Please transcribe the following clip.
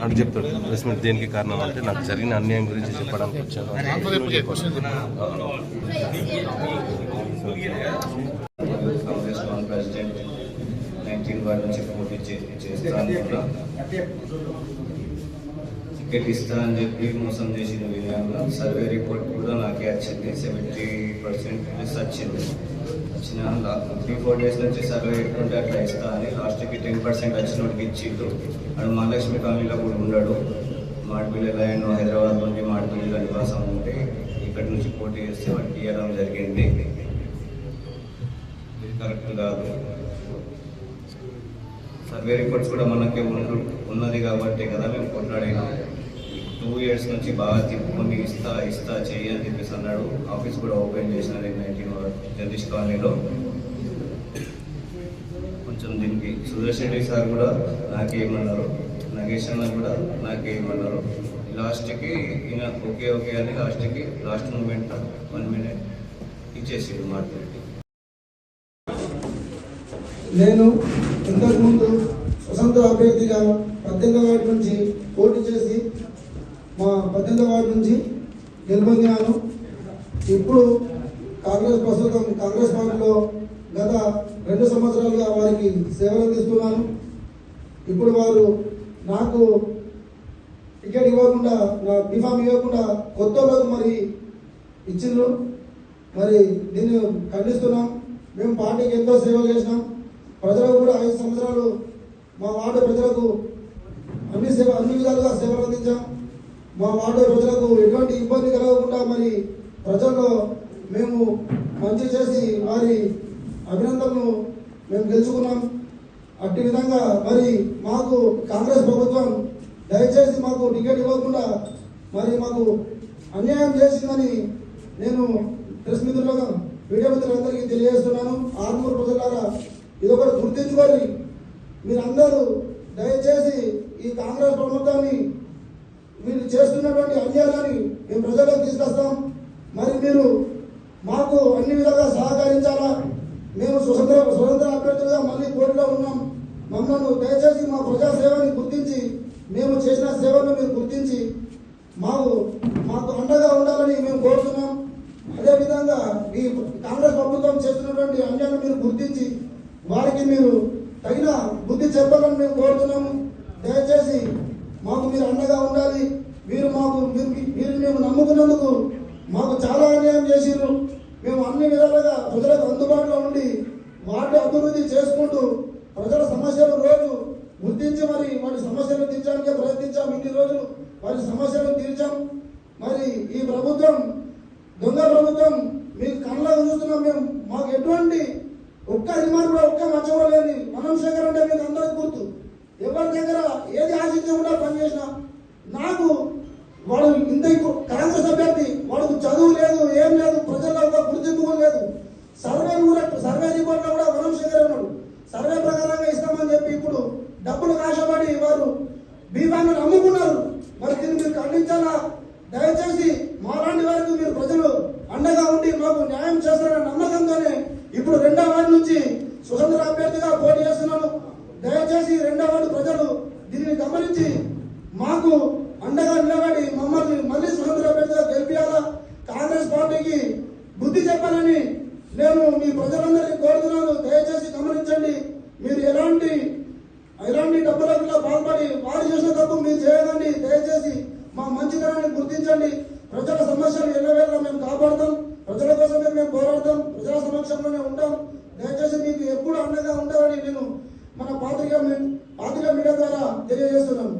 అని చెప్తాడు. Press meet దేనికి కారణం అంటే నాకు జరిగిన అన్యాయం గురించి చెప్పడానికి వచ్చాను. టికెట్ ఇస్తా అని చెప్పి మోసం చేసిన విధంగా సర్వే రిపోర్ట్ కూడా నాకే వచ్చింది. 70% ప్లస్ వచ్చింది. వచ్చిన 3-4 days నుంచి సర్వే రిపోర్ట్ అట్లా ఇస్తా అని లాస్ట్కి 10% వచ్చినోడికి ఇచ్చిండు. అక్కడ మహాలక్ష్మి కాలనీలో కూడా ఉన్నాడు. మాడిపిల్లి లైన్ హైదరాబాద్ నుండి మాడిపిల్లిలో నివాసం ఉంటే ఇక్కడి నుంచి పోటీ చేస్తే వాటికి ఇవ్వడం జరిగింది. ఇది కరెక్ట్ కాదు. సర్వే రిపోర్ట్స్ కూడా మనకే ఉన్నది కాబట్టి కదా మేము కొట్లాడినాం. 2 years నుంచి బాగా తిప్పుకొని ఇస్తా చెయ్యి అని చెప్పేసి అన్నాడు. ఆఫీస్ కూడా ఓపెన్ చేసినది 19 జగదీష్ కాలనీలో. కొంచెం దీనికి సుదర్శన్ రెడ్డి సార్ కూడా నాకేమన్నారు, నగేష్ అన్న కూడా నాకేమన్నారు. లాస్ట్కి ఈయన ఓకే అని లాస్ట్ మూమెంట్ 1 minute ఇచ్చేసి మాట్లాడి. నేను ఇంతకుముందు స్వతంత్ర అభ్యర్థిగా 18వ వార్డు నుంచి పోటీ చేసి మా 18వ వార్డు నుంచి గెలుపొందినాను. ఇప్పుడు ప్రస్తుతం కాంగ్రెస్ పార్టీలో గత 2 సంవత్సరాలుగా వారికి సేవలు అందిస్తున్నాను. ఇప్పుడు వారు నాకు టికెట్ ఇవ్వకుండా, నా డిఫామ్ ఇవ్వకుండా కొత్త రోజు మరి ఇచ్చిండ్రు. మరి దీన్ని ఖండిస్తున్నాం. మేము పార్టీకి ఎంతో సేవలు చేసినాం. ప్రజలకు కూడా 5 సంవత్సరాలు మా వార్డు ప్రజలకు అన్ని విధాలుగా సేవలు అందించాం. మా వార్డు ప్రజలకు ఎటువంటి ఇబ్బంది కలగకుండా మరి ప్రజల్లో మేము మంచి చేసి వారి అభినందనలు మేము గెలుచుకున్నాం. అట్టి విధంగా మరి మాకు కాంగ్రెస్ ప్రభుత్వం దయచేసి మాకు టికెట్ ఇవ్వకుండా మరి మాకు అన్యాయం చేసిందని నేను ప్రెస్ మిత్రులుగా మీడియా మిత్రులందరికీ తెలియజేస్తున్నాను. ఆర్మూరు ప్రజలారా ఇది ఒకటి గుర్తించుకొని మీరందరూ దయచేసి ఈ కాంగ్రెస్ ప్రభుత్వాన్ని మీరు చేస్తున్నటువంటి అన్యాయాన్ని మేము ప్రజలకు తీసుకొస్తాం. మరి మీరు మాకు అన్ని విధాలుగా సహకరించాలా. మేము స్వతంత్ర అభ్యర్థులుగా మళ్ళీ పోటీలో ఉన్నాం. మమ్మల్ని దయచేసి మా ప్రజాసేవని గుర్తించి, మేము చేసిన సేవలను మీరు గుర్తించి మాకు అండగా ఉండాలని మేము కోరుతున్నాం. అదేవిధంగా ఈ కాంగ్రెస్ ప్రభుత్వం చేస్తున్నటువంటి అన్యాయాన్ని మీరు గుర్తించి వారికి మీరు తగిన బుద్ధి చెప్పాలని మేము కోరుతున్నాము. దయచేసి మాకు మీరు అండగా ఉండాలి. మీరు మేము నమ్ముకున్నందుకు మాకు చాలా అన్యాయం చేసిర్రు. మేము అన్ని విధాలుగా ప్రజలకు అందుబాటులో ఉండి వాటి అభివృద్ధి చేసుకుంటూ ప్రజల సమస్యలు రోజు గుర్తించి మరి వాటి సమస్యలు తీర్చడానికి ప్రయత్నించాం. ఇన్ని రోజులు వారి సమస్యలు తీర్చాం. మరి ఈ ప్రభుత్వం దొంగ ప్రభుత్వం మీకు కళ్ళకు చూస్తున్నాం. మేము మాకు ఎటువంటి ఒక్క రిమార్క్ కూడా ఒక్క మచ్చ కూడా లేని మనం శేఖర్ అంటే మీకు అందరికీ గుర్తు. ఎవరి దగ్గర ఏది ఆశించకుండా పనిచేసినా నాకు వాడు ఇంత కాంగ్రెస్ అభ్యర్థి, వాడికి చదువు లేదు, ఏం లేదు, ప్రజల్లో ఒక గుర్తింపు లేదు. సర్వే రిపోర్ట్లో కూడా మనం శేఖర్ ఉన్నాడు. సర్వే ప్రకారంగా ఇస్తామని చెప్పి ఇప్పుడు డబ్బులు ఆశపడి వారు బీఫామ్ను అమ్ముకున్నారు. మరి దీన్ని మీరు ఖండించాలా. దయచేసి మాలాంటి వారికి మీరు ప్రజలు అండగా ఉండి మాకు న్యాయం చేస్తారన్న నమ్మకంతోనే ఇప్పుడు 2వ వార్డు నుంచి స్వతంత్ర అభ్యర్థిగా పోటీ చేస్తున్నాను. దయచేసి 2వ వార్డు ప్రజలు దీనిని గమనించి మాకు అండగా నిలబడి మమ్మల్ని మళ్ళీ స్వతంత్ర అభ్యర్థిగా గెలిపించాలా. కాంగ్రెస్ పార్టీకి బుద్ధి చెప్పాలని నేను మీ ప్రజలందరినీ కోరుతున్నాను. దయచేసి గమనించండి. మీరు ఎలాంటి డబ్బులకు పాల్పడి వారు చేసిన తప్పు మీరు చేయకండి. దయచేసి మా మంచితనాన్ని గుర్తించండి. ప్రజల సమస్యలు ఎల్లవేళ మేము కాపాడుతాం. ప్రజల కోసమే మేము పోరాడతాం. ప్రజల సమక్షంలోనే ఉంటాం. దయచేసి మీకు ఎప్పుడు అండగా ఉండాలని నేను మన పాత్రికా మీడియా ద్వారా తెలియజేస్తున్నాను.